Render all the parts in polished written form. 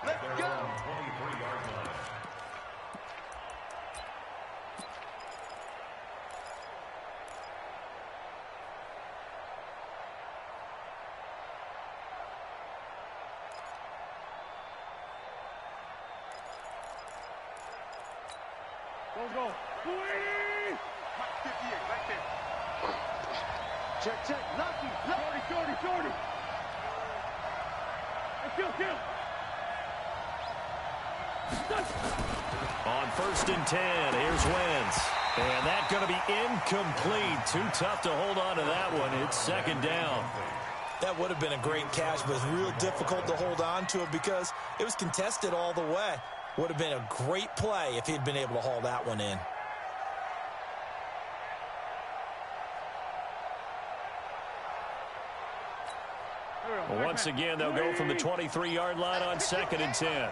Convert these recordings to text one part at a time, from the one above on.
Let's go. Go. 58, right there. Check. Lucky. Shorty. Kill. On 1st and 10, here's Wentz. And that's going to be incomplete. Too tough to hold on to that one. It's 2nd down. That would have been a great catch, but it's real difficult to hold on to it because it was contested all the way. Would have been a great play if he'd been able to haul that one in. Once again, they'll go from the 23-yard line on 2nd and 10.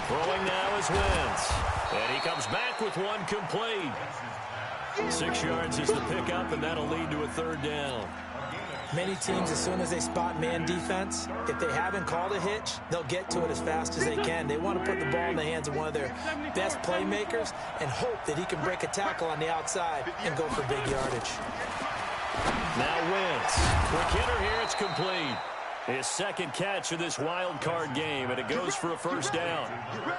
Throwing now is Wentz. And he comes back with one complete. 6 yards is the pickup, and that'll lead to a 3rd down. Many teams, as soon as they spot man defense, if they haven't called a hitch, they'll get to it as fast as they can. They want to put the ball in the hands of one of their best playmakers and hope that he can break a tackle on the outside and go for big yardage. Now Wentz. Quick hitter here, it's complete. His 2nd catch of this wild card game, and it goes for a 1st down.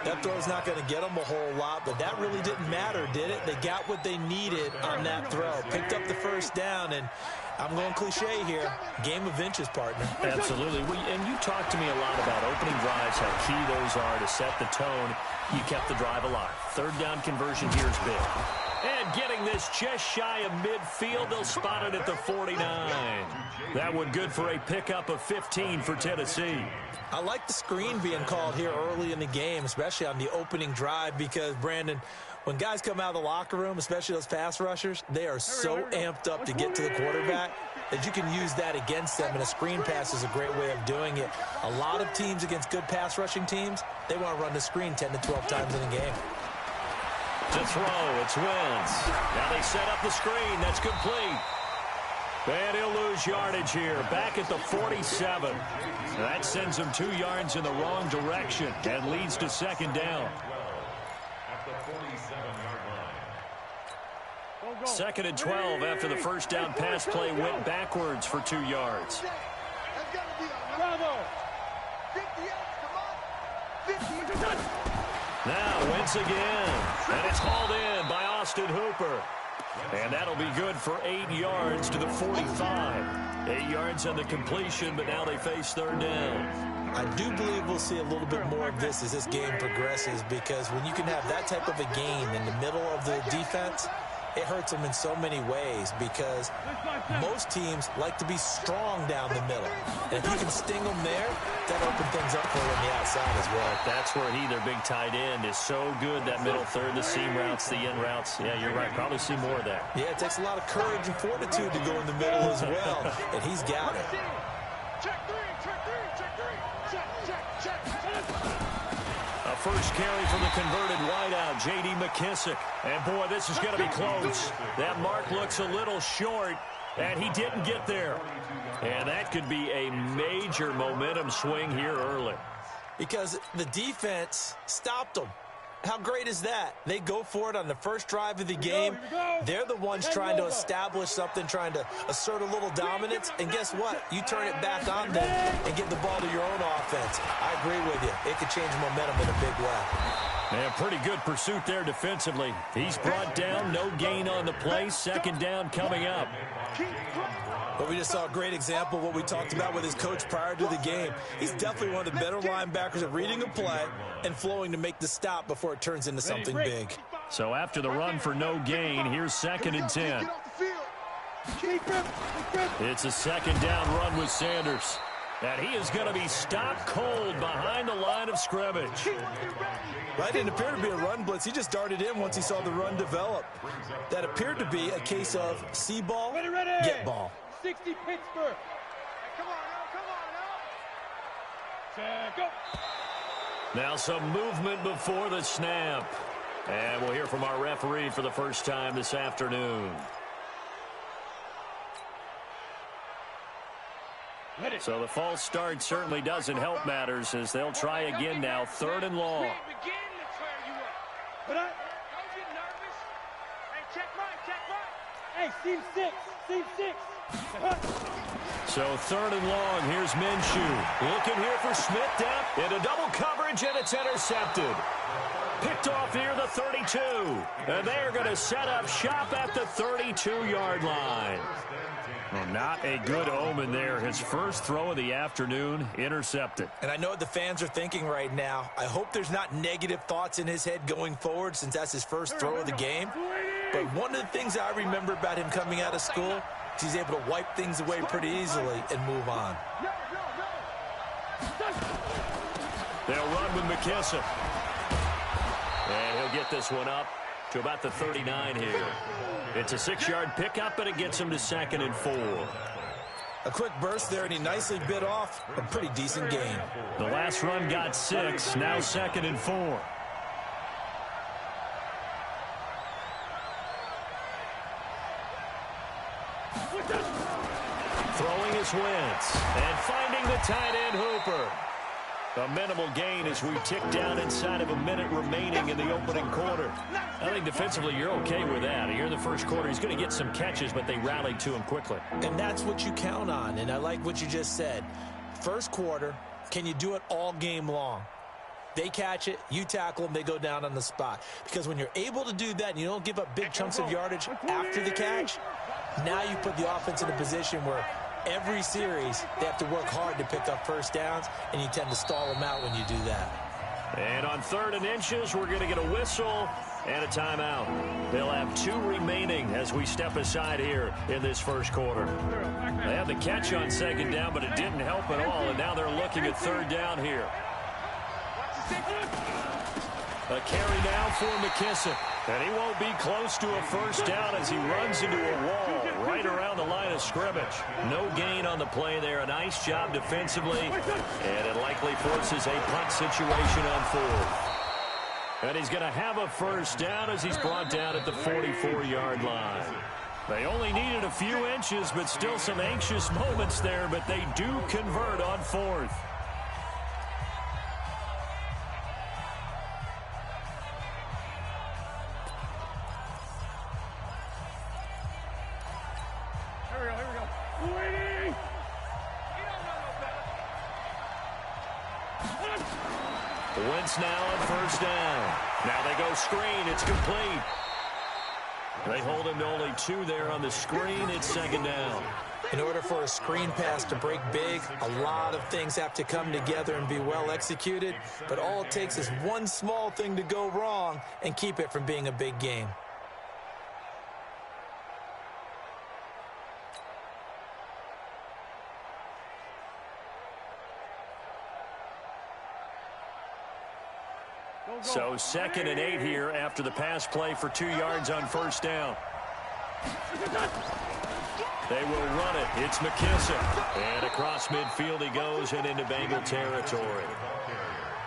That throw's not going to get them a whole lot, but that really didn't matter, did it? They got what they needed on that throw. Picked up the 1st down, and I'm going cliche here. Game of inches, partner. Absolutely. And you talked to me a lot about opening drives, how key those are to set the tone. You kept the drive alive. 3rd down conversion here is big. And getting this just shy of midfield, they'll spot it at the 49. That one good for a pickup of 15 for Tennessee. I like the screen being called here early in the game, especially on the opening drive, because, Brandon, when guys come out of the locker room, especially those pass rushers, they are so amped up to get to the quarterback that you can use that against them, and a screen pass is a great way of doing it. A lot of teams against good pass rushing teams, they want to run the screen 10 to 12 times in a game. To throw, it's Wentz. Now they set up the screen. That's complete. And he'll lose yardage here. Back at the 47. That sends him 2 yards in the wrong direction and leads to 2nd down. 2nd and 12 after the 1st down pass play went backwards for 2 yards. Now Wentz again. And it's hauled in by Austin Hooper. And that'll be good for 8 yards to the 45. 8 yards on the completion, but now they face 3rd down. I do believe we'll see a little bit more of this as this game progresses, because when you can have that type of a gain in the middle of the defense, it hurts them in so many ways, because most teams like to be strong down the middle. And if you can sting them there, that opens things up for them on the outside as well. That's where their big tight end, is so good, that middle third, the seam routes, the in routes. Yeah, you're right. Probably see more of that. Yeah, it takes a lot of courage and fortitude to go in the middle as well, and he's got it. A first carry from the converted wideout, J.D. McKissick. And, boy, this is going to be close. That mark looks a little short, and he didn't get there. And that could be a major momentum swing here early. Because the defense stopped them. How great is that? They go for it on the first drive of the game. They're the ones trying to establish something, trying to assert a little dominance. And guess what? You turn it back on them and give the ball to your own offense. I agree with you. It could change momentum in a big way. Man, pretty good pursuit there defensively. He's brought down, no gain on the play. 2nd down coming up. But we just saw a great example of what we talked about with his coach prior to the game. He's definitely one of the better linebackers at reading a play and flowing to make the stop before it turns into something big. So after the run for no gain, here's 2nd and 10. It's a 2nd down run with Sanders. And he is going to be stopped cold behind the line of scrimmage. That didn't appear to be a run blitz. He just darted in once he saw the run develop. That appeared to be a case of see ball, get ball. 60 Pittsburgh. Come on now. Go. Now some movement before the snap. And we'll hear from our referee for the first time this afternoon. So the false start certainly doesn't help matters as they'll try again now. 3rd and long. Hey, seam 6. Seam 6. So 3rd and long. Here's Minshew. Looking here for Smith down into double coverage, and it's intercepted. Picked off near the 32. And they're going to set up shop at the 32-yard line. Well, not a good omen there. His first throw of the afternoon intercepted. And I know what the fans are thinking right now. I hope there's not negative thoughts in his head going forward since that's his first throw of the game. But one of the things I remember about him coming out of school is he's able to wipe things away pretty easily and move on. They'll run with McKissick. And he'll get this one up to about the 39 here. It's a 6-yard pickup, and it gets him to 2nd and 4. A quick burst there, and he nicely bit off a pretty decent gain. The last run got 6, now 2nd and 4. Throwing is Wentz, and finding the tight end Hooper. A minimal gain as we tick down inside of a minute remaining in the opening quarter. I think defensively you're okay with that. Here in the first quarter, he's going to get some catches, but they rallied to him quickly. And that's what you count on, and I like what you just said. First quarter, can you do it all game long? They catch it, you tackle them, they go down on the spot. Because when you're able to do that and you don't give up big chunks of yardage after the catch, now you put the offense in a position where every series, they have to work hard to pick up first downs, and you tend to stall them out when you do that. And on 3rd and inches, we're going to get a whistle and a timeout. They'll have 2 remaining as we step aside here in this first quarter. They had the catch on 2nd down, but it didn't help at all, and now they're looking at 3rd down here. A carry now for McKissick. And he won't be close to a first down as he runs into a wall right around the line of scrimmage. No gain on the play there. A nice job defensively. And it likely forces a punt situation on 4th. And he's going to have a first down as he's brought down at the 44-yard line. They only needed a few inches, but still some anxious moments there. But they do convert on 4th. Wentz now on first down. Now they go screen. It's complete. They hold him to only 2 there on the screen. It's 2nd down. In order for a screen pass to break big, a lot of things have to come together and be well executed. But all it takes is one small thing to go wrong and keep it from being a big game. So 2nd and 8 here after the pass play for 2 yards on first down. They will run it. It's McKissick. And across midfield he goes and into Bengal territory.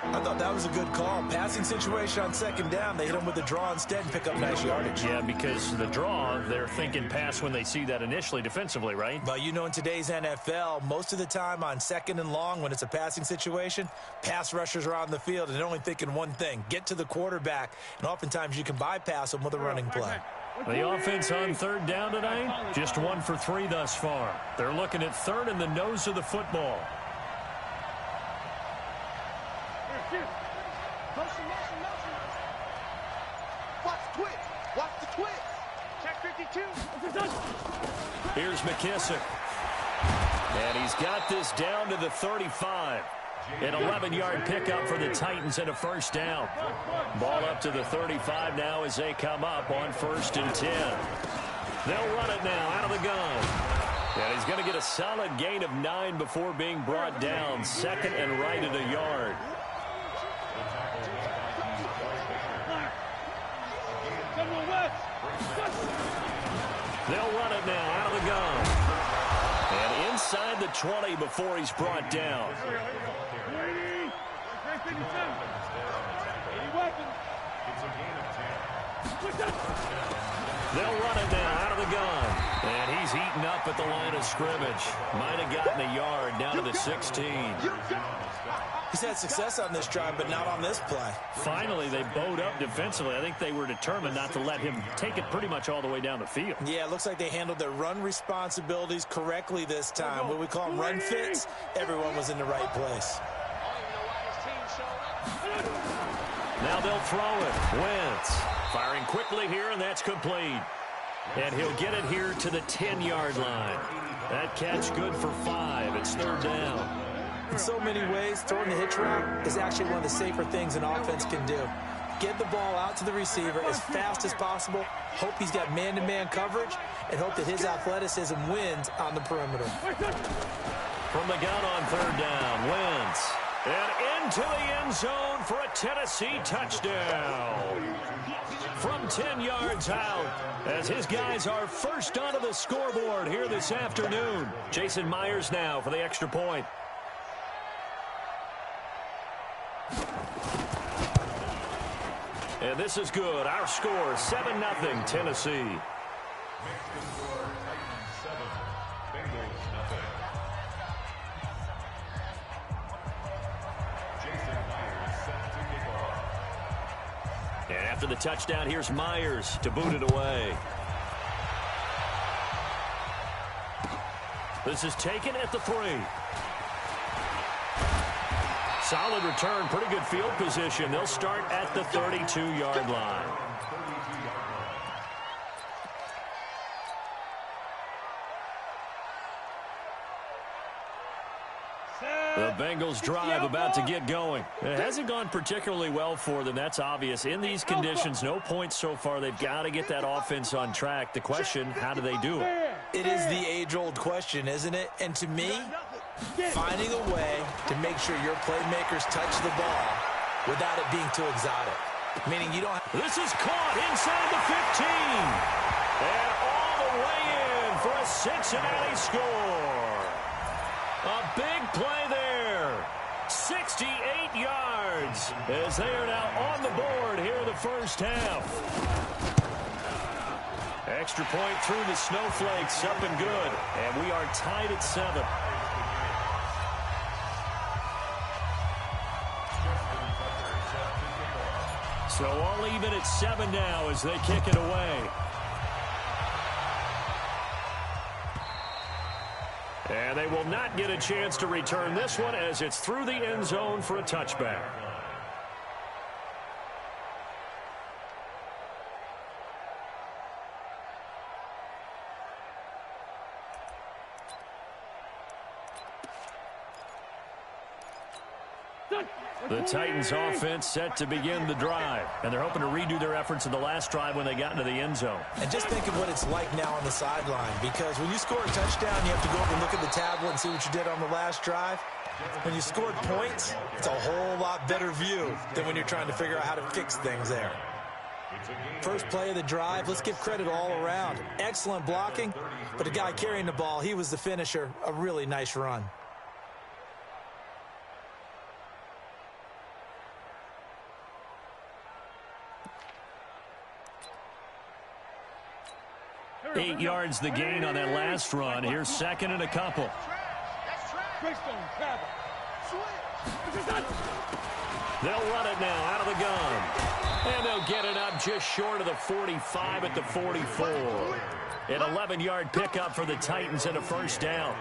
I thought that was a good call. Passing situation on 2nd down. They hit him with the draw instead and pick up nice yardage. Yeah, because the draw, they're thinking pass when they see that initially defensively, right? But you know, in today's NFL, most of the time on 2nd and long, when it's a passing situation, pass rushers are on the field and they're only thinking one thing, get to the quarterback. And oftentimes you can bypass them with a running play. The offense on 3rd down tonight, just 1 for 3 thus far. They're looking at 3rd in the nose of the football. Watch the twitch. Check 52. Here's McKissick. And he's got this down to the 35. An 11-yard pickup for the Titans and a first down. Ball up to the 35 now as they come up on 1st and 10. They'll run it now out of the gun. And he's going to get a solid gain of 9 before being brought down. 2nd and right at a yard. They'll run it now out of the gun. And inside the 20 before he's brought down. They'll run it now out of the gun. And he's eaten up at the line of scrimmage. Might have gotten a yard down to the 16. He's had success on this drive, but not on this play. Finally, they bowed up defensively. I think they were determined not to let him take it pretty much all the way down the field. Yeah, it looks like they handled their run responsibilities correctly this time. What we call them run fits, everyone was in the right place. Now they'll throw it. Wentz firing quickly here, and that's complete. And he'll get it here to the 10-yard line. That catch good for 5. It's third down. In so many ways, throwing the hitch route is actually one of the safer things an offense can do. Get the ball out to the receiver as fast as possible, hope he's got man-to-man coverage, and hope that his athleticism wins on the perimeter. From the gun on third down, Wentz. And into the end zone for a Tennessee touchdown. From 10 yards out, as his guys are first onto the scoreboard here this afternoon. Jason Myers now for the extra point. And this is good. Our score, 7-0 Tennessee. And after the touchdown, here's Myers to boot it away. This is taken at the 3. Solid return, pretty good field position. They'll start at the 32-yard line. The Bengals drive about to get going. It hasn't gone particularly well for them, that's obvious. In these conditions, no points so far. They've got to get that offense on track. The question, how do they do it? It is the age-old question, isn't it? And to me, finding a way to make sure your playmakers touch the ball without it being too exotic. Meaning you don't have... This is caught inside the 15. And all the way in for a Cincinnati score. A big play there. 68 yards as they are now on the board here in the first half. Extra point through the snowflakes, up and good. And we are tied at 7. So all even at 7 now as they kick it away. And they will not get a chance to return this one as it's through the end zone for a touchback. The Titans offense set to begin the drive, and they're hoping to redo their efforts in the last drive when they got into the end zone. And just think of what it's like now on the sideline, because when you score a touchdown, you have to go over and look at the tablet and see what you did on the last drive. When you scored points, it's a whole lot better view than when you're trying to figure out how to fix things there. First play of the drive, let's give credit all around. Excellent blocking, but the guy carrying the ball, he was the finisher. A really nice run. Eight yards the gain on that last run. Here's second and a couple. They'll run it now out of the gun. And they'll get it up just short of the 45 at the 44. An 11-yard pickup for the Titans and a first down.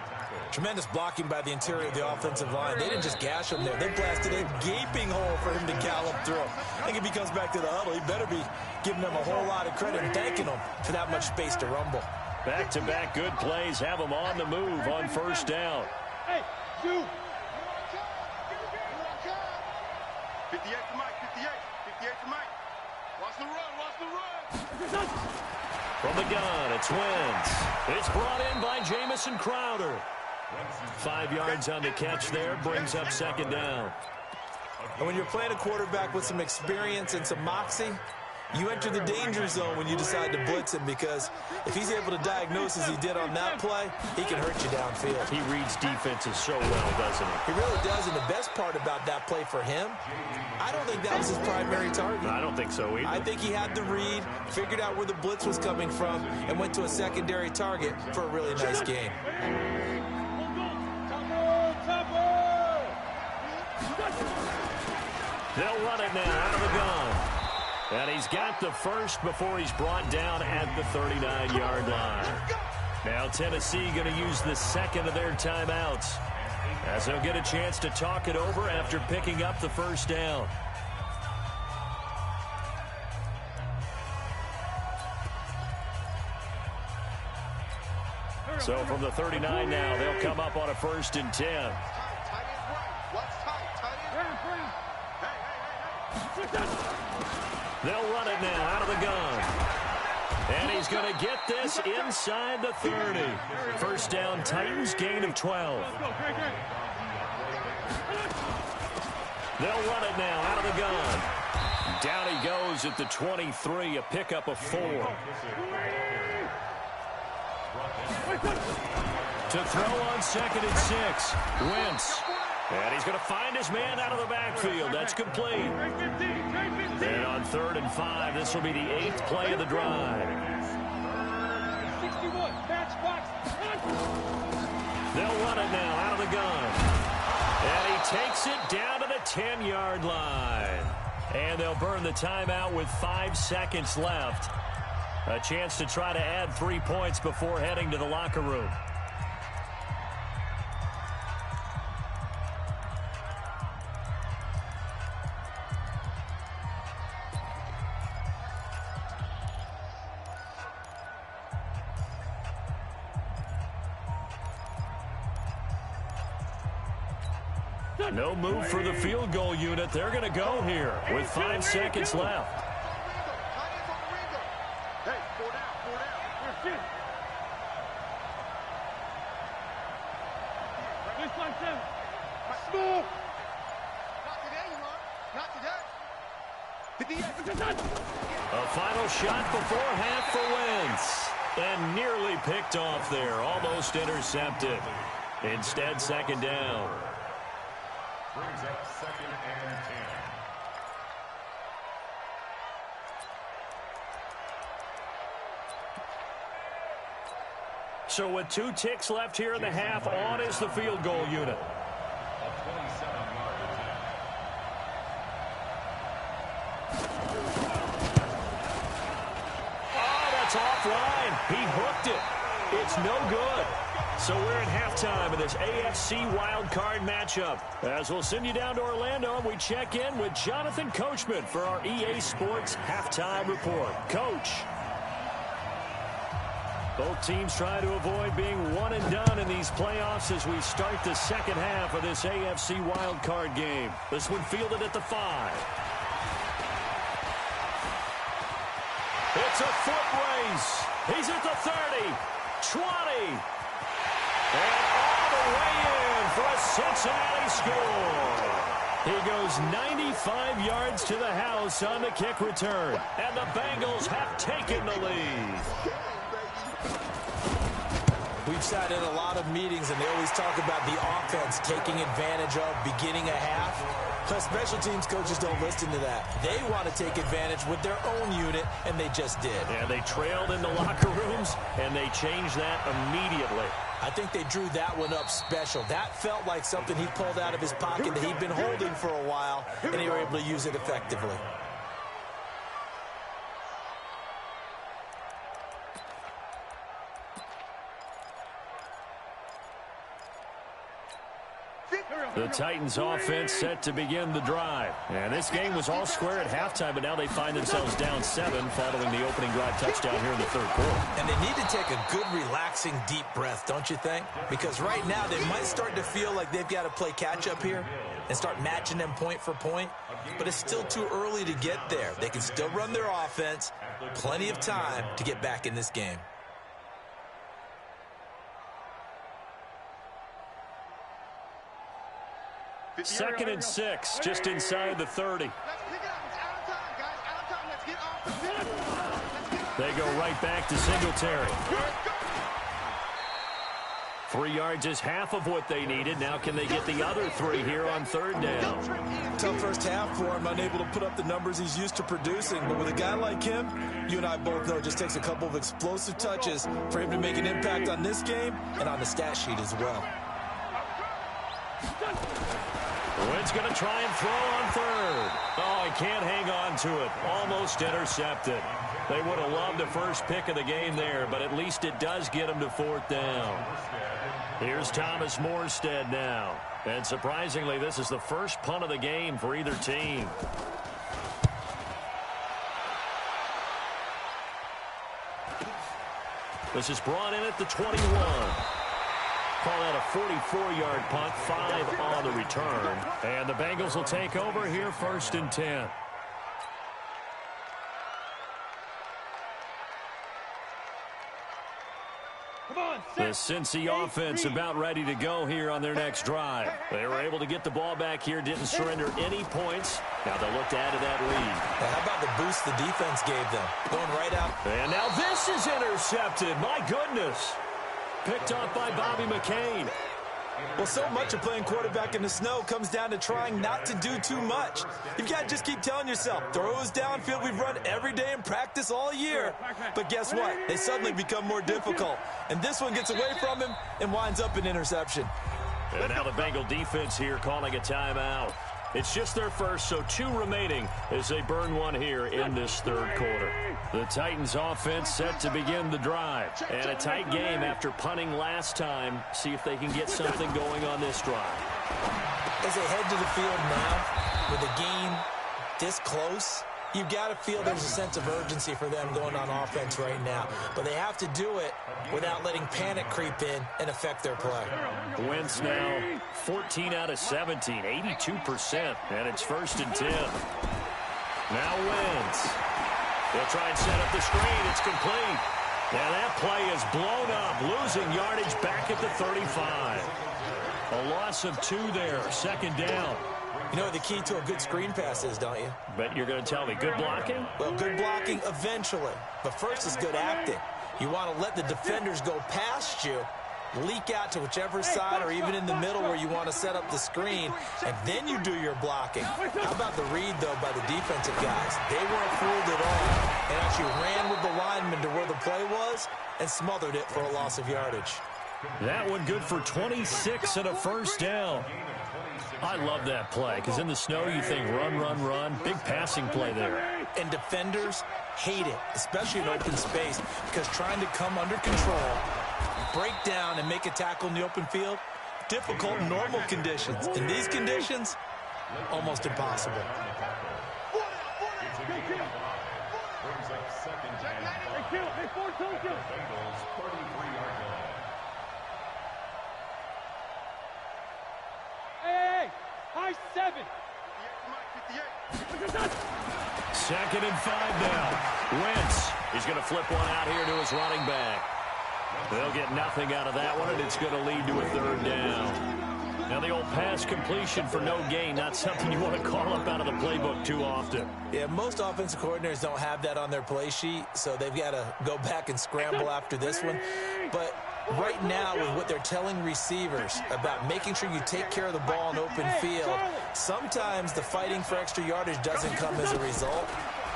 Tremendous blocking by the interior of the offensive line. They didn't just gash him there. They blasted a gaping hole for him to gallop through. I think if he comes back to the huddle, he better be giving them a whole lot of credit and thanking them for that much space to rumble. Back-to-back good plays have them on the move on first down. Hey, you. 58 to Mike, 58. 58 to Mike. Watch the run, watch the run. From the gun, it's Wentz. It's brought in by Jamison Crowder. 5 yards on the catch there, brings up second down. And when you're playing a quarterback with some experience and some moxie, You enter the danger zone when you decide to blitz him, because if he's able to diagnose as he did on that play, he can hurt you downfield. He reads defenses so well, doesn't he? He really does, and the best part about that play for him, I don't think that was his primary target. I don't think so either. I think he had the read, figured out where the blitz was coming from, and went to a secondary target for a really nice game. They'll run it now out of the gun. And he's got the first before he's brought down at the 39-yard line. Now Tennessee going to use the second of their timeouts, as they'll get a chance to talk it over after picking up the first down. So from the 39 now, they'll come up on a 1st and 10. They'll run it now out of the gun. And he's going to get this inside the 30. First down, Titans, gain of 12. They'll run it now out of the gun. Down he goes at the 23, a pickup of 4. To throw on 2nd and 6. Wentz. And he's going to find his man out of the backfield. That's complete. And on 3rd and 5, this will be the 8th play of the drive. 61, match box. They'll run it now out of the gun. And he takes it down to the 10-yard line. And they'll burn the timeout with 5 seconds left. A chance to try to add 3 points before heading to the locker room. No move for the field goal unit. They're going to go here with 5 seconds left. Hey, 4 down. Small. Not today, you Not today. A final shot before half for Wentz. And nearly picked off there. Almost intercepted. Instead, 2nd down. Brings up 2nd and 10. So with 2 ticks left here in the half, on is the field goal unit. A 27-yard attempt. Oh, that's offline. He hooked it. It's no good. So we're at halftime of this AFC Wildcard matchup. As we'll send you down to Orlando, and we check in with Jonathan Coachman for our EA Sports Halftime Report. Coach. Both teams try to avoid being one and done in these playoffs as we start the second half of this AFC Wildcard game. This one fielded at the 5. It's a foot race. He's at the 30, 20. And all the way in for a Cincinnati score. He goes 95 yards to the house on the kick return. And the Bengals have taken the lead. We've sat in a lot of meetings, and they always talk about the offense taking advantage of beginning a half. But special teams coaches don't listen to that. They want to take advantage with their own unit, and they just did. Yeah, they trailed in the locker rooms, and they changed that immediately. I think they drew that one up special. That felt like something he pulled out of his pocket that he'd been holding for a while, and they were able to use it effectively. The Titans offense set to begin the drive. And this game was all square at halftime, but now they find themselves down 7 following the opening drive touchdown here in the 3rd quarter. And they need to take a good, relaxing, deep breath, don't you think? Because right now they might start to feel like they've got to play catch-up here and start matching them point for point. But it's still too early to get there. They can still run their offense. Plenty of time to get back in this game. Second and 6, just inside the 30. Let's pick it up. It's out of time, guys. Out of time. Let's get off the field. They go right back to Singletary. 3 yards is half of what they needed. Now can they get the other 3 here on third down? Tough first half for him, unable to put up the numbers he's used to producing. But with a guy like him, you and I both know it just takes a couple of explosive touches for him to make an impact on this game and on the stat sheet as well. Wentz going to try and throw on third. Oh, he can't hang on to it. Almost intercepted. They would have loved the first pick of the game there, but at least it does get him to fourth down. Here's Thomas Morstead now. And surprisingly, this is the first punt of the game for either team. This is brought in at the 21. Call that a 44-yard punt, 5 on the return. And the Bengals will take over here, 1st and 10. The Cincy offense about ready to go here on their next drive. They were able to get the ball back here, didn't surrender any points. Now they'll look to add to that lead. Now how about the boost the defense gave them? Going right out. And now this is intercepted. My goodness. Picked off by Bobby McCain. Well, so much of playing quarterback in the snow comes down to trying not to do too much. You've got to just keep telling yourself, throws downfield we've run every day in practice all year. But guess what? They suddenly become more difficult. And this one gets away from him and winds up an interception. And now the Bengal defense here calling a timeout. It's just their first, so 2 remaining as they burn one here in this third quarter. The Titans offense set to begin the drive. And a tight game after punting last time. See if they can get something going on this drive. As they head to the field now, with the game this close, you've got to feel there's a sense of urgency for them going on offense right now. But they have to do it without letting panic creep in and affect their play. Wentz now 14 out of 17, 82%, and it's 1st and 10. Now Wentz. They'll try and set up the screen. It's complete. Now that play is blown up, losing yardage back at the 35. A loss of 2 there, 2nd down. You know what the key to a good screen pass is, don't you? Bet you're going to tell me. Good blocking? Well, good blocking eventually. But first is good acting. You want to let the defenders go past you, leak out to whichever side or even in the middle where you want to set up the screen, and then you do your blocking. How about the read, though, by the defensive guys? They weren't fooled at all and actually ran with the lineman to where the play was and smothered it for a loss of yardage. That one good for 26 and a 1st down. I love that play because in the snow you think run, run, run. Big passing play there. And defenders hate it, especially in open space, because trying to come under control, break down, and make a tackle in the open field, difficult in normal conditions. In these conditions, almost impossible. High 7. 2nd and 5 now. Wentz. He's going to flip one out here to his running back. They'll get nothing out of that one, and it's going to lead to a 3rd down. Now the old pass completion for no gain, not something you want to call up out of the playbook too often. Yeah, most offensive coordinators don't have that on their play sheet, so they've got to go back and scramble after this one. But right now, with what they're telling receivers about making sure you take care of the ball in open field, sometimes the fighting for extra yardage doesn't come as a result.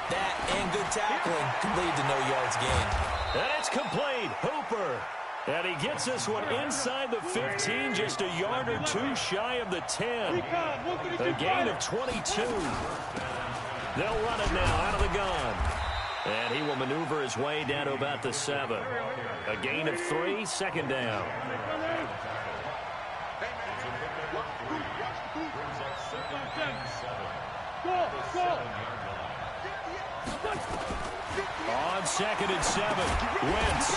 That and good tackling can lead to no yards gained. And it's complete. Hooper. And he gets this one inside the 15, just a yard or 2 shy of the 10. A gain of 22. They'll run it now out of the gun. And he will maneuver his way down to about the 7. A gain of 3, 2nd down. On 2nd and 7, Wentz.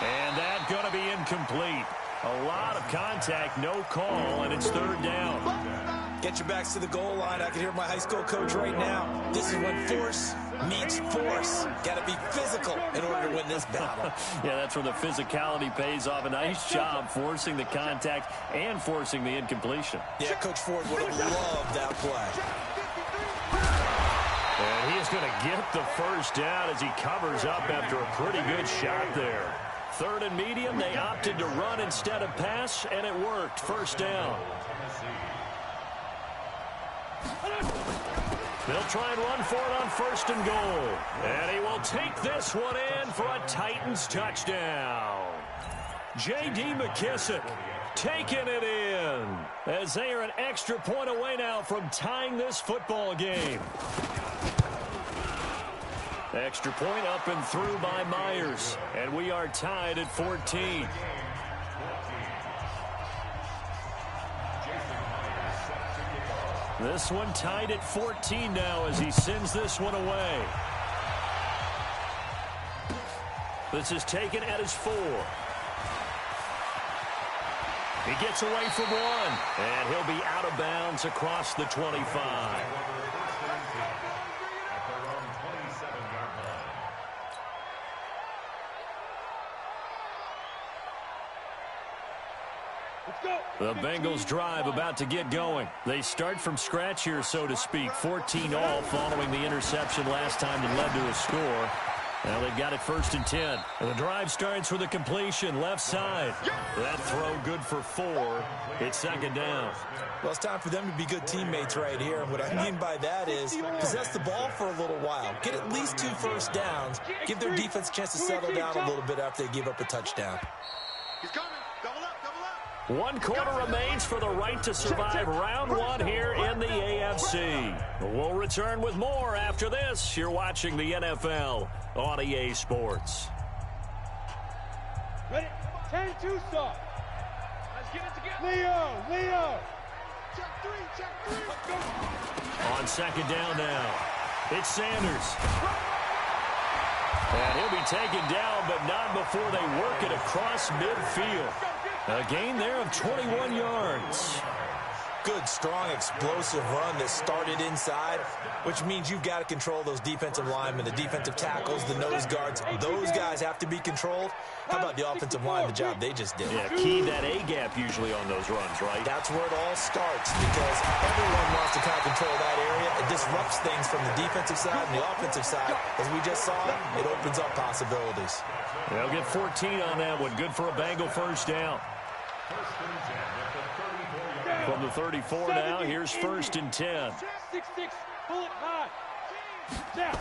And that's going to be incomplete. A lot of contact, no call, and it's 3rd down. Get your backs to the goal line. I can hear my high school coach right now. This is when force meets force. Got to be physical in order to win this battle. Yeah, that's where the physicality pays off. A nice job forcing the contact and forcing the incompletion. Yeah, Coach Ford would have loved that play. And he is is going to get the first down as he covers up after a pretty good shot there. Third and medium, they opted to run instead of pass, and it worked. First down. They'll try and run for it on first and goal. And he will take this one in for a Titans touchdown. J.D. McKissick taking it in as they are an extra point away now from tying this football game. Extra point up and through by Myers. And we are tied at 14. This one tied at 14 now as he sends this one away. This is taken at his 4. He gets away from one, and he'll be out of bounds across the 25. The Bengals drive about to get going. They start from scratch here, so to speak. 14 all following the interception last time that led to a score. Now they've got it first and 10. And the drive starts with a completion left side. That throw good for 4. It's second down. Well, it's time for them to be good teammates right here. And what I mean by that is possess the ball for a little while. Get at least 2 first downs. Give their defense a chance to settle down a little bit after they give up a touchdown. He's coming. Double up, double up. 1 quarter remains for the right to survive round 1 here in the AFC. We'll return with more after this. You're watching the NFL on EA Sports. Ready? 10-2 stop. Let's get it together. Leo. Check 3. Let's go. On second down now, it's Sanders. And he'll be taken down, but not before they work it across midfield. A gain there of 21 yards. Good, strong, explosive run that started inside, which means you've got to control those defensive linemen, the defensive tackles, the nose guards. Those guys have to be controlled. How about the offensive line, the job they just did? Yeah, key that A-gap usually on those runs, right? That's where it all starts because everyone wants to kind of control that area. It disrupts things from the defensive side and the offensive side. As we just saw, it opens up possibilities. They'll get 14 on that one. Good for a Bengal first down. From the 34 now, here's first and 10. 6-6, pull it high. Down.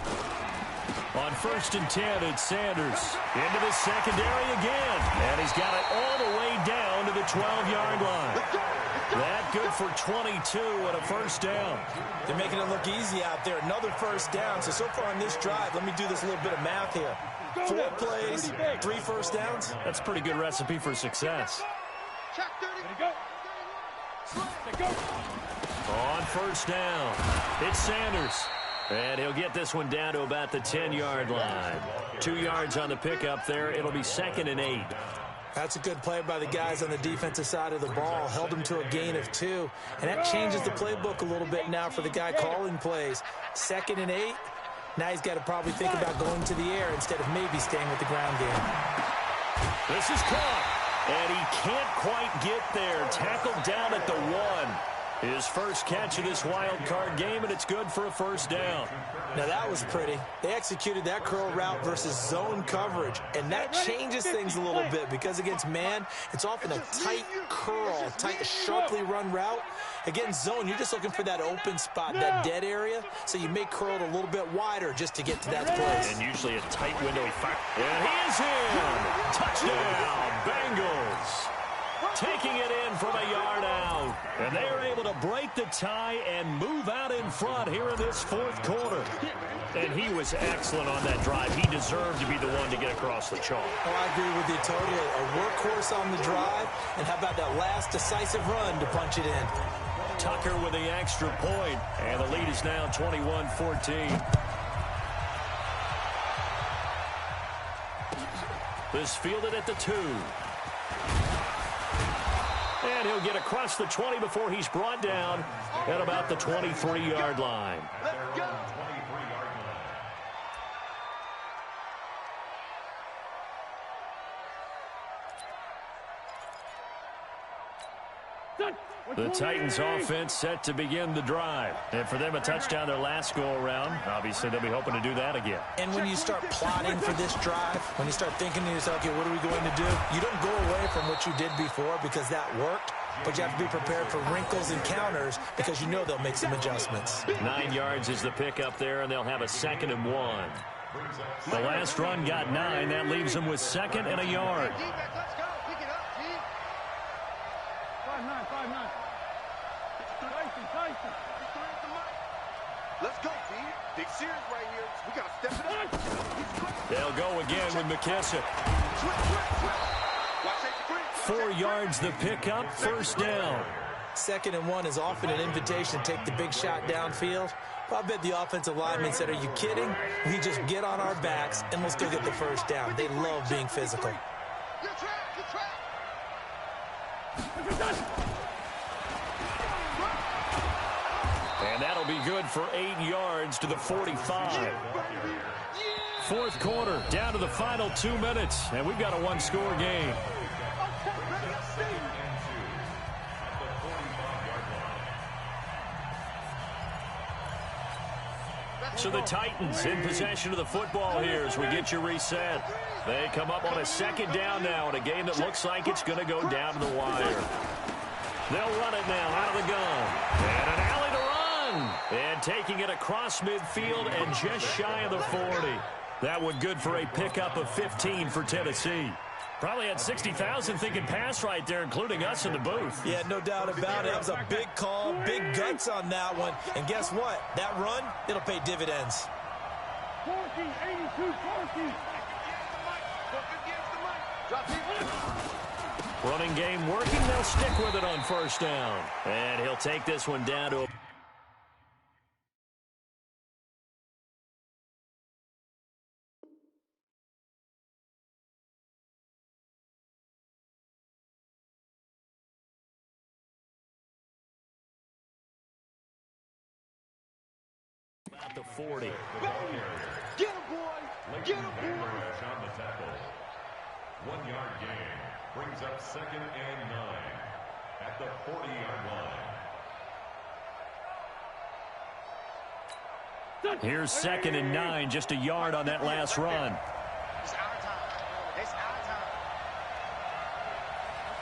On first and 10, it's Sanders. Into the secondary again. And he's got it all the way down to the 12-yard line. That good for 22 and a first down. They're making it look easy out there. Another first down. So far on this drive, let me do this little bit of math here. 4 plays, 3 first downs. That's a pretty good recipe for success. Check 30. Go. Go. On first down, it's Sanders. And he'll get this one down to about the 10-yard line. 2 yards on the pickup there. It'll be second and 8. That's a good play by the guys on the defensive side of the ball. Held him to a gain of 2. And that changes the playbook a little bit now for the guy calling plays. Second and 8. Now he's got to probably think about going to the air instead of maybe staying with the ground game. This is caught. And he can't quite get there. Tackled down at the 1. His first catch of this wild card game, and it's good for a first down. Now that was pretty. They executed that curl route versus zone coverage, and that changes things a little bit because against man, it's often a tight curl, tight, sharply run route. Against zone, you're just looking for that open spot, that dead area, so you may curl it a little bit wider just to get to that place. And usually a tight window. And he is in. Touchdown, Bengals. Taking it in from a yard out. And they are able to break the tie and move out in front here in this 4th quarter. And he was excellent on that drive. He deserved to be the one to get across the chalk. Oh, I agree with you totally. A workhorse on the drive. And how about that last decisive run to punch it in? Tucker with the extra point. And the lead is now 21-14. This fielded at the 2. And he'll get across the 20 before he's brought down at about the 23-yard line. Let's go. The Titans offense set to begin the drive. And for them, a touchdown their last go-around. Obviously, they'll be hoping to do that again. And when you start plotting for this drive, when you start thinking to yourself, okay, what are we going to do? You don't go away from what you did before because that worked, but you have to be prepared for wrinkles and counters because you know they'll make some adjustments. 9 yards is the pickup there, and they'll have a 2nd and 1. The last run got 9. That leaves them with 2nd and a yard. Let's go, T. Big series right here. We got to step it up. They'll go again with McKissick. 4 yards the pickup, 1st down. 2nd and 1 is often an invitation to take the big shot downfield. But I bet the offensive lineman said, are you kidding? We just get on our backs and let's go get the 1st down. They love being physical. And that'll be good for 8 yards to the 45. 4th quarter, down to the final 2 minutes, and we've got a 1-score game. So the Titans in possession of the football here as we get you reset. They come up on a 2nd down now in a game that looks like it's going to go down to the wire. They'll run it now out of the gun. And an alley to run. And taking it across midfield and just shy of the 40. That one good for a pickup of 15 for Tennessee. Probably had 60,000 thinking pass right there, including us in the booth. Yeah, no doubt about it. That was a big call, big guts on that one. And guess what? That run, it'll pay dividends. 40, 82, 40. Running game working. They'll stick with it on 1st down. And he'll take this one down to a about the 40. Get him, boy! Get him, boy! On the tackle. 1-yard gain brings up 2nd and 9 at the 40-yard line. Here's 2nd and 9, just a yard on that last run. It's our time. It's our time.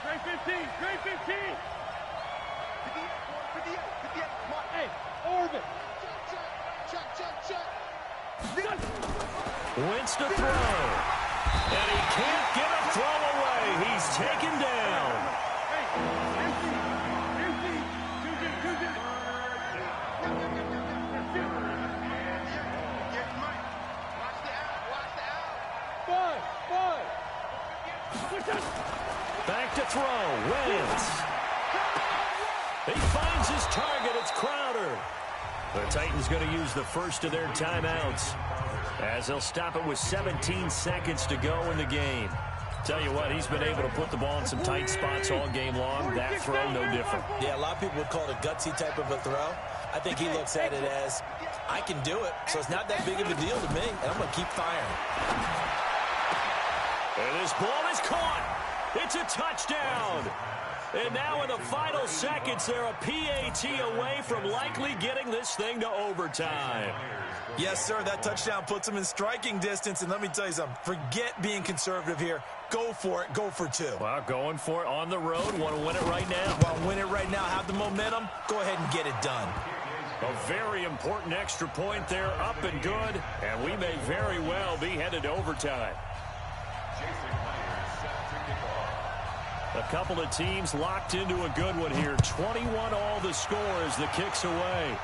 Straight 15, straight 15! 58, come on. Hey, orbit! Check. Wentz to throw. And he can't get a throw away. He's taken down. Back to throw. Wentz. He finds his target. It's Crowder. The Titans going to use the first of their timeouts as they'll stop it with 17 seconds to go in the game. Tell you what, he's been able to put the ball in some tight spots all game long. That throw, no different. Yeah, a lot of people would call it a gutsy type of a throw. I think he looks at it as, I can do it, so it's not that big of a deal to me, and I'm going to keep firing. And this ball is caught. It's a touchdown. And now in the final seconds, they're a PAT away from likely getting this thing to overtime. Yes, sir, that touchdown puts them in striking distance. And let me tell you something, forget being conservative here. Go for it. Go for 2. Well, going for it on the road. Want to win it right now. Want to win it right now. Have the momentum. Go ahead and get it done. A very important extra point there, up and good. And we may very well be headed to overtime. A couple of teams locked into a good one here. 21 all the score as the kick's away.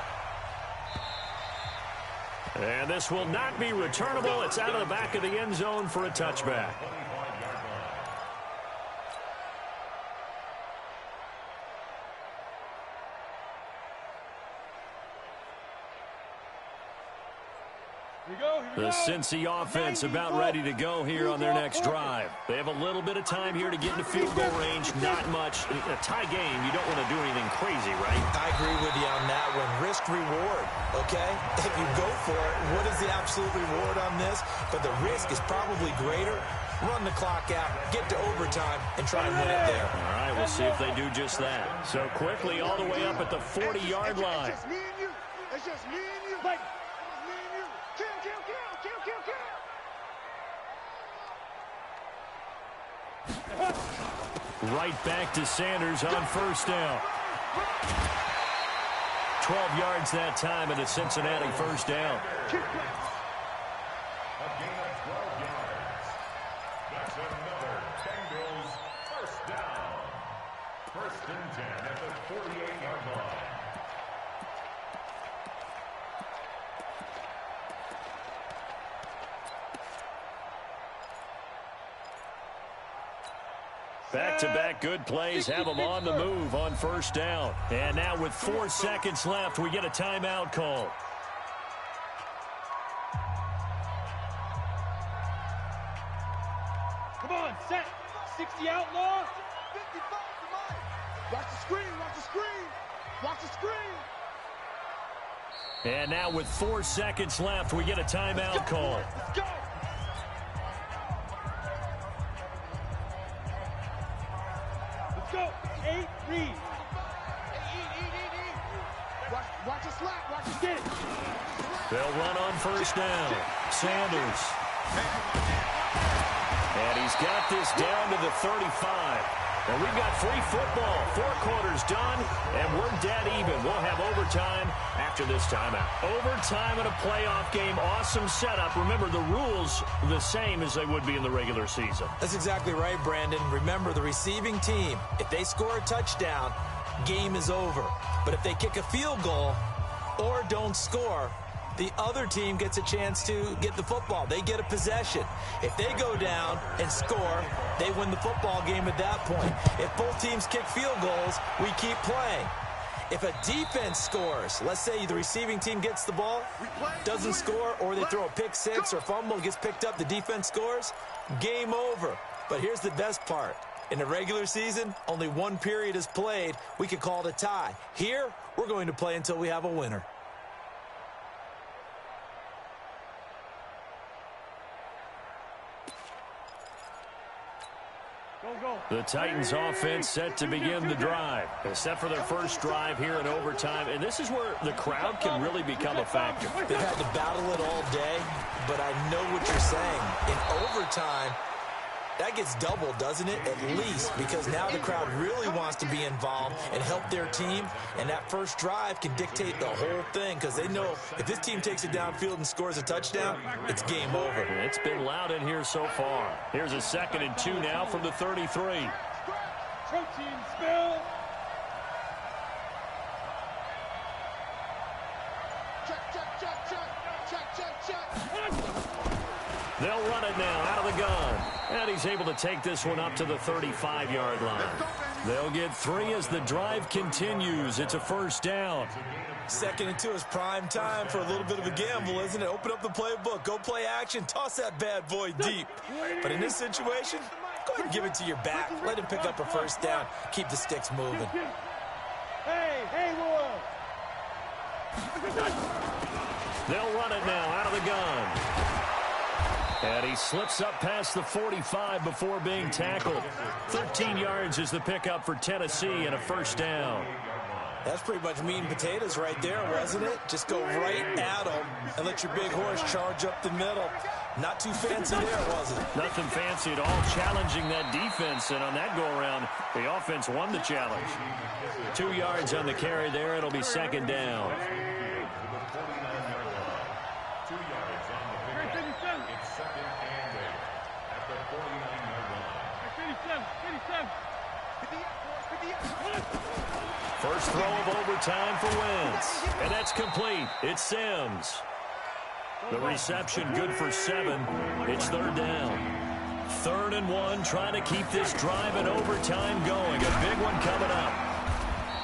And this will not be returnable. It's out of the back of the end zone for a touchback. The Cincy offense about ready to go here on their next drive. They have a little bit of time here to get into field goal range. Not much. A tie game, you don't want to do anything crazy, right? I agree with you on that one. Risk-reward, okay? If you go for it, what is the absolute reward on this? But the risk is probably greater. Run the clock out, get to overtime, and try and win it there. All right, we'll see if they do just that. So quickly all the way up at the 40-yard line. It's just me and you. It's just me and you. Like, it's me and you. Kill. Right back to Sanders on first down. 12 yards that time and a Cincinnati first down. A gain of 12 yards. That's another Bengals first down. First and 10 at the 48-yard line. Back-to-back good plays have them on the move on first down. And now with 4 seconds left, we get a timeout call. Come on, set. 60 outlaw. 55 to mine. Watch the screen. Watch the screen. And now with 4 seconds left, we get a timeout call. Let's go. Go. 8, read. Watch the slap. Watch the Get it. They'll run on first down. Sanders. And he's got this down to the 35. And we've got free football. 4 quarters done, and we're dead even. We'll have overtime after this timeout. Overtime in a playoff game. Awesome setup. Remember, the rules the same as they would be in the regular season. That's exactly right, Brandon. Remember, the receiving team, if they score a touchdown, game is over. But if they kick a field goal or don't score, the other team gets a chance to get the football. They get a possession. If they go down and score, they win the football game at that point. If both teams kick field goals, we keep playing. If a defense scores, let's say the receiving team gets the ball, doesn't score, or they throw a pick six or fumble, gets picked up, the defense scores, game over. But here's the best part. In the regular season, only 1 period is played. We could call it a tie. Here, we're going to play until we have a winner. The Titans offense set to begin the drive. They're set for their first drive here in overtime. And this is where the crowd can really become a factor. They've had to battle it all day, but I know what you're saying. In overtime, that gets doubled, doesn't it? At least, because now the crowd really wants to be involved and help their team. And that first drive can dictate the whole thing, because they know if this team takes it downfield and scores a touchdown, it's game over. It's been loud in here so far. Here's a 2nd and 2 now from the 33. Protein spill. Check. They'll run it now out of the gun. And he's able to take this one up to the 35-yard line. They'll get 3 as the drive continues. It's a first down. 2nd and 2 is prime time for a little bit of a gamble, isn't it? Open up the playbook, go play action, toss that bad boy deep. But in this situation, go ahead and give it to your back. Let him pick up a first down. Keep the sticks moving. Hey, Roy. They'll run it now out of the gun. And he slips up past the 45 before being tackled. 13 yards is the pickup for Tennessee and a first down. That's pretty much meat and potatoes right there, wasn't it? Just go right at them and let your big horse charge up the middle. Not too fancy there, was it? Nothing fancy at all, challenging that defense. And on that go-around, the offense won the challenge. 2 yards on the carry there. It'll be 2nd down. 2 yards on the pickup. It's 2nd and 8 at the 49-yard line. First throw of overtime for Wentz. And that's complete. It's Sims. The reception good for 7. It's 3rd down. 3rd and 1, trying to keep this drive in overtime going. A big one coming up.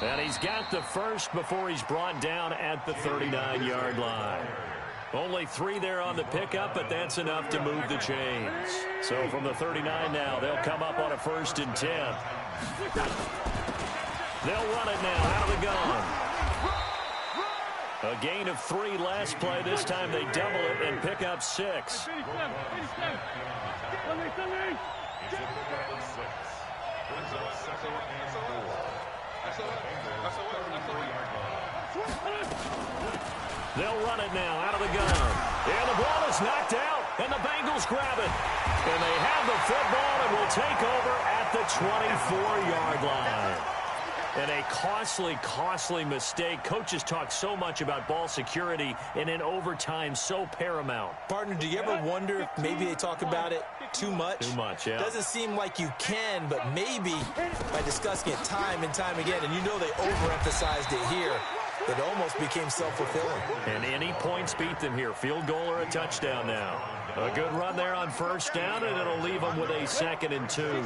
And he's got the first before he's brought down at the 39-yard line. Only 3 there on the pickup, but that's enough to move the chains. So from the 39 now, they'll come up on a 1st and 10. They'll run it now out of the gun. A gain of 3 last play. This time they double it and pick up 6. They'll run it now out of the gun. And the ball is knocked out, and the Bengals grab it. And they have the football and will take over at the 24-yard line. And a costly mistake. Coaches talk so much about ball security, and in overtime, so paramount. Partner, do you ever wonder if maybe they talk about it too much? Too much, yeah. Doesn't seem like you can, but maybe by discussing it time and time again, and you know they overemphasized it here, it almost became self-fulfilling. And any points beat them here. Field goal or a touchdown now. A good run there on 1st down, and it'll leave them with a 2nd and 2.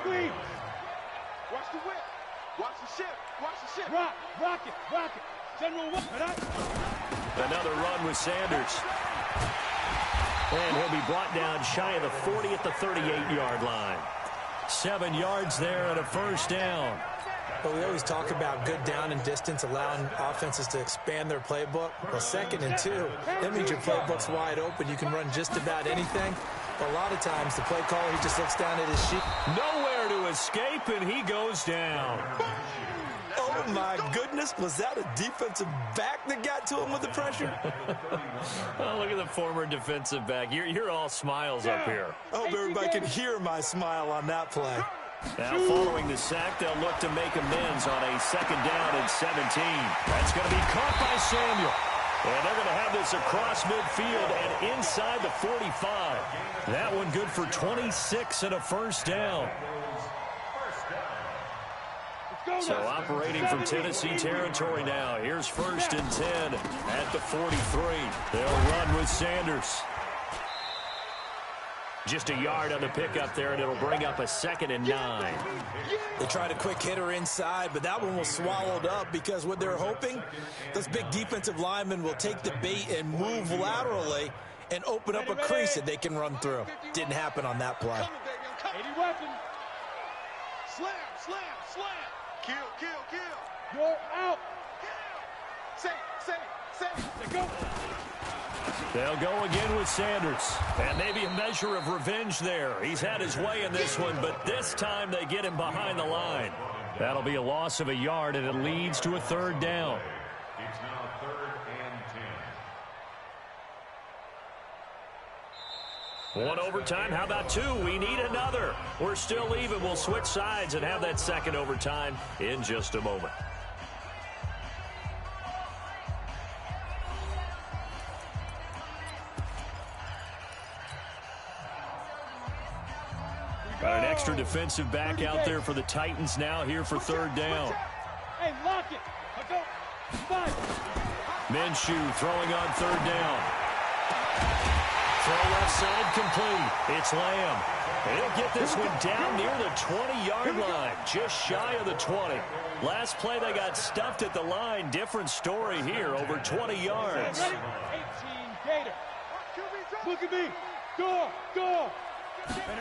Squeeze. Watch the whip. Watch the shift. Watch the shift. Rock it. General, Another run with Sanders. And he'll be brought down shy of the 40 at the 38-yard line. 7 yards there and a 1st down. But we always talk about good down and distance, allowing offenses to expand their playbook. Well, 2nd and 2, that means your playbook's wide open. You can run just about anything. But a lot of times, the play caller, he just looks down at his sheet. Nowhere to escape, and he goes down. Oh, my goodness. Was that a defensive back that got to him with the pressure? Oh, look at the former defensive back. You're all smiles up here. I hope everybody can hear my smile on that play. Now, following the sack, they'll look to make amends on a 2nd down and 17. That's going to be caught by Samuel. And they're going to have this across midfield and inside the 45. That one good for 26 and a 1st down. So operating from Tennessee territory now. Here's 1st and 10 at the 43. They'll run with Sanders. Just a yard on the pickup there, and it'll bring up a 2nd and 9. They tried a quick hitter inside, but that one was swallowed up because what they're hoping, those big defensive linemen will take the bait and move laterally and open up a crease that they can run through. Didn't happen on that play. 80 weapons. Slam. Kill. You're out. Say. Let go. They'll go again with Sanders. And maybe a measure of revenge there. He's had his way in this one, but this time they get him behind the line. That'll be a loss of a yard, and it leads to a 3rd down. It's now 3rd and 10. One overtime. How about 2? We need another. We're still even. We'll switch sides and have that 2nd overtime in just a moment. Got an extra defensive back out there for the Titans now here for 3rd down. Hey, lock it. Go. 5. Minshew throwing on 3rd down. Throw left side complete. It's Lamb. He'll get this one down near the 20-yard line, just shy of the 20. Last play they got stuffed at the line. Different story here, over 20 yards. 18 Gator. Look at me. Go.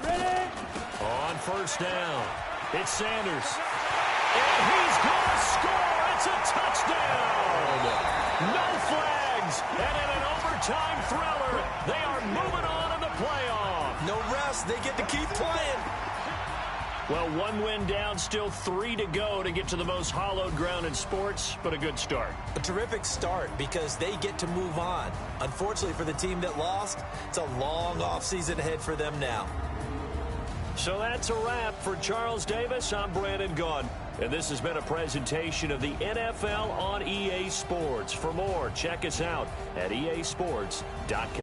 Ready? On 1st down, it's Sanders. And he's going to score. It's a touchdown. No flags. And in an overtime thriller, they are moving on in the playoff. No rest. They get to keep playing. Well, 1 win down, still 3 to go to get to the most hallowed ground in sports, but a good start. A terrific start because they get to move on. Unfortunately for the team that lost, it's a long offseason ahead for them now. So that's a wrap for Charles Davis. I'm Brandon Gunn, and this has been a presentation of the NFL on EA Sports. For more, check us out at easports.com.